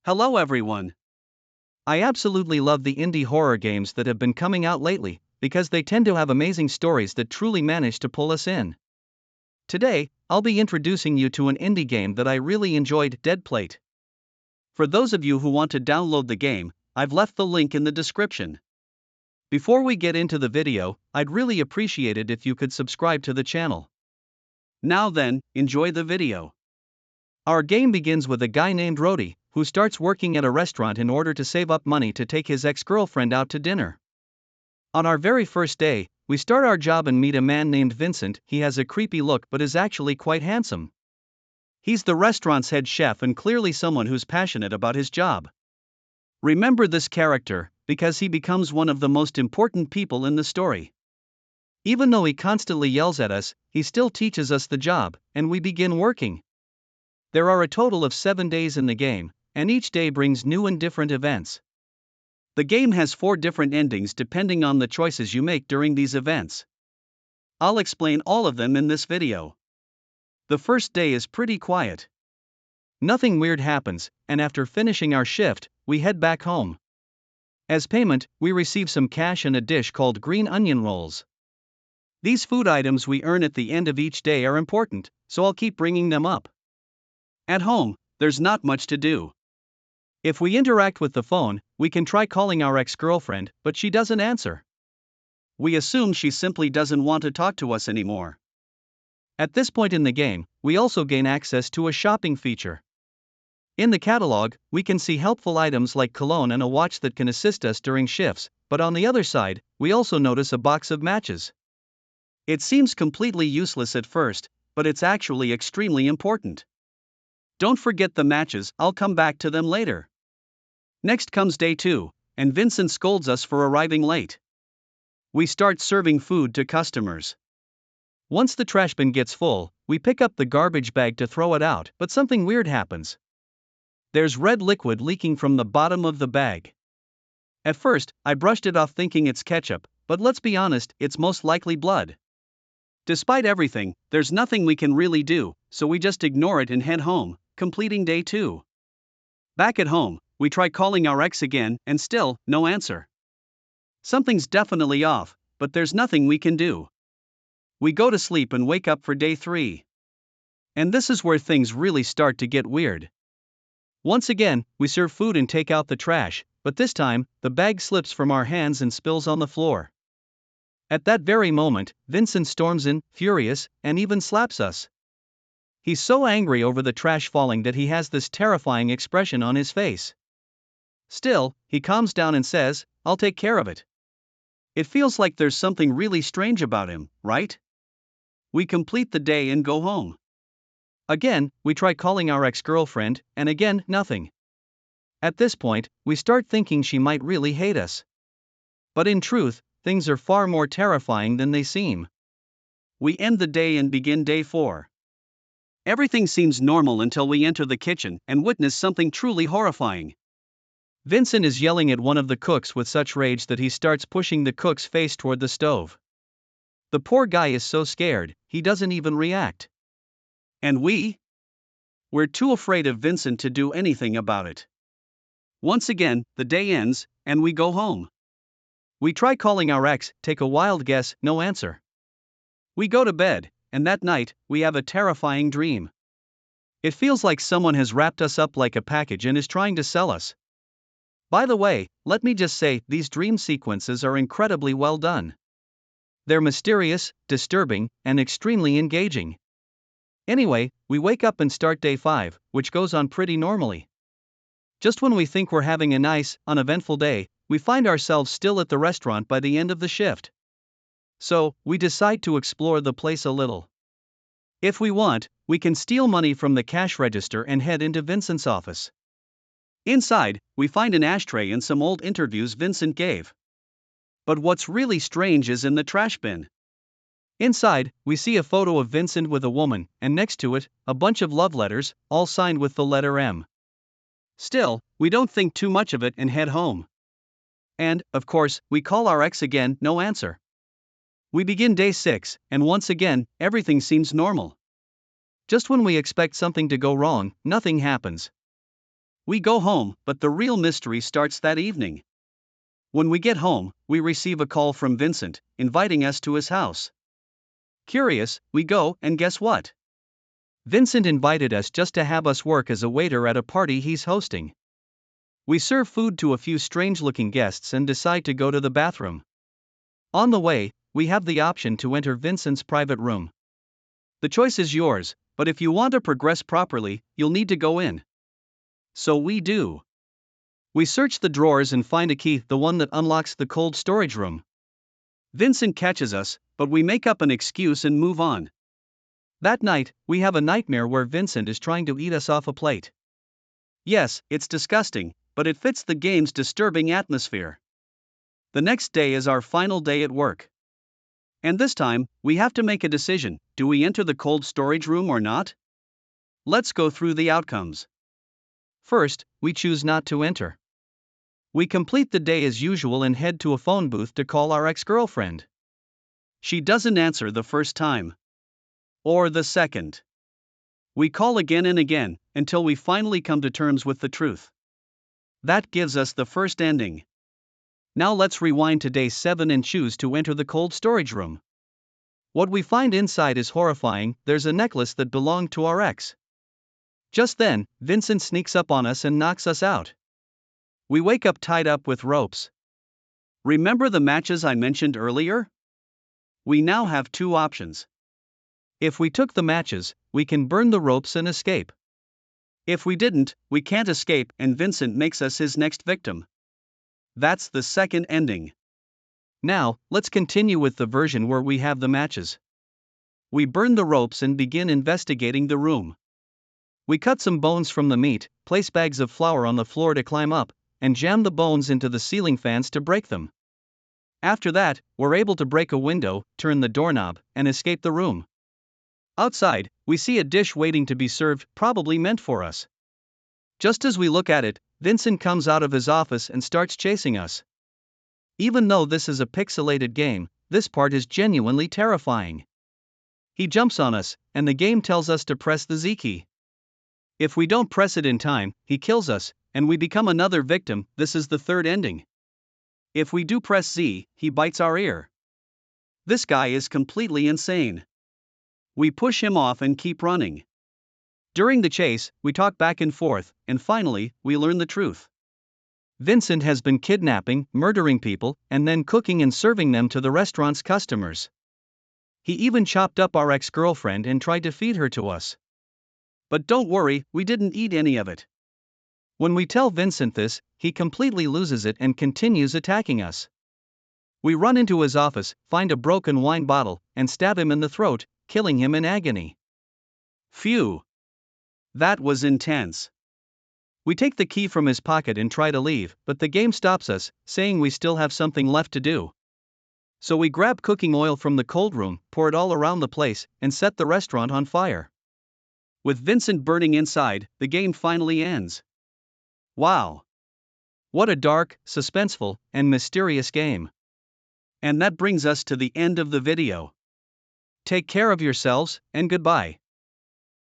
Hello everyone. I absolutely love the indie horror games that have been coming out lately, because they tend to have amazing stories that truly manage to pull us in. Today, I'll be introducing you to an indie game that I really enjoyed, Dead Plate. For those of you who want to download the game, I've left the link in the description. Before we get into the video, I'd really appreciate it if you could subscribe to the channel. Now then, enjoy the video. Our game begins with a guy named Rody, who starts working at a restaurant in order to save up money to take his ex-girlfriend out to dinner. On our very first day, we start our job and meet a man named Vincent. He has a creepy look but is actually quite handsome. He's the restaurant's head chef and clearly someone who's passionate about his job. Remember this character, because he becomes one of the most important people in the story. Even though he constantly yells at us, he still teaches us the job, and we begin working. There are a total of 7 days in the game, and each day brings new and different events. The game has 4 different endings depending on the choices you make during these events. I'll explain all of them in this video. The first day is pretty quiet. Nothing weird happens, and after finishing our shift, we head back home. As payment, we receive some cash and a dish called green onion rolls. These food items we earn at the end of each day are important, so I'll keep bringing them up. At home, there's not much to do. If we interact with the phone, we can try calling our ex-girlfriend, but she doesn't answer. We assume she simply doesn't want to talk to us anymore. At this point in the game, we also gain access to a shopping feature. In the catalog, we can see helpful items like cologne and a watch that can assist us during shifts, but on the other side, we also notice a box of matches. It seems completely useless at first, but it's actually extremely important. Don't forget the matches, I'll come back to them later. Next comes day 2, and Vincent scolds us for arriving late. We start serving food to customers. Once the trash bin gets full, we pick up the garbage bag to throw it out, but something weird happens. There's red liquid leaking from the bottom of the bag. At first, I brushed it off thinking it's ketchup, but let's be honest, it's most likely blood. Despite everything, there's nothing we can really do, so we just ignore it and head home, completing day 2. Back at home, we try calling our ex again, and still, no answer. Something's definitely off, but there's nothing we can do. We go to sleep and wake up for day 3. And this is where things really start to get weird. Once again, we serve food and take out the trash, but this time, the bag slips from our hands and spills on the floor. At that very moment, Vincent storms in, furious, and even slaps us. He's so angry over the trash falling that he has this terrifying expression on his face. Still, he calms down and says, "I'll take care of it." It feels like there's something really strange about him, right? We complete the day and go home. Again, we try calling our ex-girlfriend, and again, nothing. At this point, we start thinking she might really hate us. But in truth, things are far more terrifying than they seem. We end the day and begin day 4. Everything seems normal until we enter the kitchen and witness something truly horrifying. Vincent is yelling at one of the cooks with such rage that he starts pushing the cook's face toward the stove. The poor guy is so scared, he doesn't even react. And we're too afraid of Vincent to do anything about it. Once again, the day ends, and we go home. We try calling our ex, take a wild guess, no answer. We go to bed, and that night, we have a terrifying dream. It feels like someone has wrapped us up like a package and is trying to sell us. By the way, let me just say, these dream sequences are incredibly well done. They're mysterious, disturbing, and extremely engaging. Anyway, we wake up and start day 5, which goes on pretty normally. Just when we think we're having a nice, uneventful day, we find ourselves still at the restaurant by the end of the shift. So, we decide to explore the place a little. If we want, we can steal money from the cash register and head into Vincent's office. Inside, we find an ashtray and some old interviews Vincent gave. But what's really strange is in the trash bin. Inside, we see a photo of Vincent with a woman, and next to it, a bunch of love letters, all signed with the letter M. Still, we don't think too much of it and head home. And, of course, we call our ex again, no answer. We begin day 6, and once again, everything seems normal. Just when we expect something to go wrong, nothing happens. We go home, but the real mystery starts that evening. When we get home, we receive a call from Vincent, inviting us to his house. Curious, we go, and guess what? Vincent invited us just to have us work as a waiter at a party he's hosting. We serve food to a few strange-looking guests and decide to go to the bathroom. On the way, we have the option to enter Vincent's private room. The choice is yours, but if you want to progress properly, you'll need to go in. So we do. We search the drawers and find a key, the one that unlocks the cold storage room. Vincent catches us, but we make up an excuse and move on. That night, we have a nightmare where Vincent is trying to eat us off a plate. Yes, it's disgusting, but it fits the game's disturbing atmosphere. The next day is our final day at work. And this time, we have to make a decision: do we enter the cold storage room or not? Let's go through the outcomes. First, we choose not to enter. We complete the day as usual and head to a phone booth to call our ex-girlfriend. She doesn't answer the first time. Or the second. We call again and again, until we finally come to terms with the truth. That gives us the first ending. Now let's rewind to day 7 and choose to enter the cold storage room. What we find inside is horrifying. There's a necklace that belonged to our ex. Just then, Vincent sneaks up on us and knocks us out. We wake up tied up with ropes. Remember the matches I mentioned earlier? We now have two options. If we took the matches, we can burn the ropes and escape. If we didn't, we can't escape, and Vincent makes us his next victim. That's the second ending. Now, let's continue with the version where we have the matches. We burn the ropes and begin investigating the room. We cut some bones from the meat, place bags of flour on the floor to climb up, and jam the bones into the ceiling fans to break them. After that, we're able to break a window, turn the doorknob, and escape the room. Outside, we see a dish waiting to be served, probably meant for us. Just as we look at it, Vincent comes out of his office and starts chasing us. Even though this is a pixelated game, this part is genuinely terrifying. He jumps on us, and the game tells us to press the Z key. If we don't press it in time, he kills us, and we become another victim. This is the third ending. If we do press Z, he bites our ear. This guy is completely insane. We push him off and keep running. During the chase, we talk back and forth, and finally, we learn the truth. Vincent has been kidnapping, murdering people, and then cooking and serving them to the restaurant's customers. He even chopped up our ex-girlfriend and tried to feed her to us. But don't worry, we didn't eat any of it. When we tell Vincent this, he completely loses it and continues attacking us. We run into his office, find a broken wine bottle, and stab him in the throat, killing him in agony. Phew! That was intense. We take the key from his pocket and try to leave, but the game stops us, saying we still have something left to do. So we grab cooking oil from the cold room, pour it all around the place, and set the restaurant on fire. With Vincent burning inside, the game finally ends. Wow! What a dark, suspenseful, and mysterious game. And that brings us to the end of the video. Take care of yourselves, and goodbye.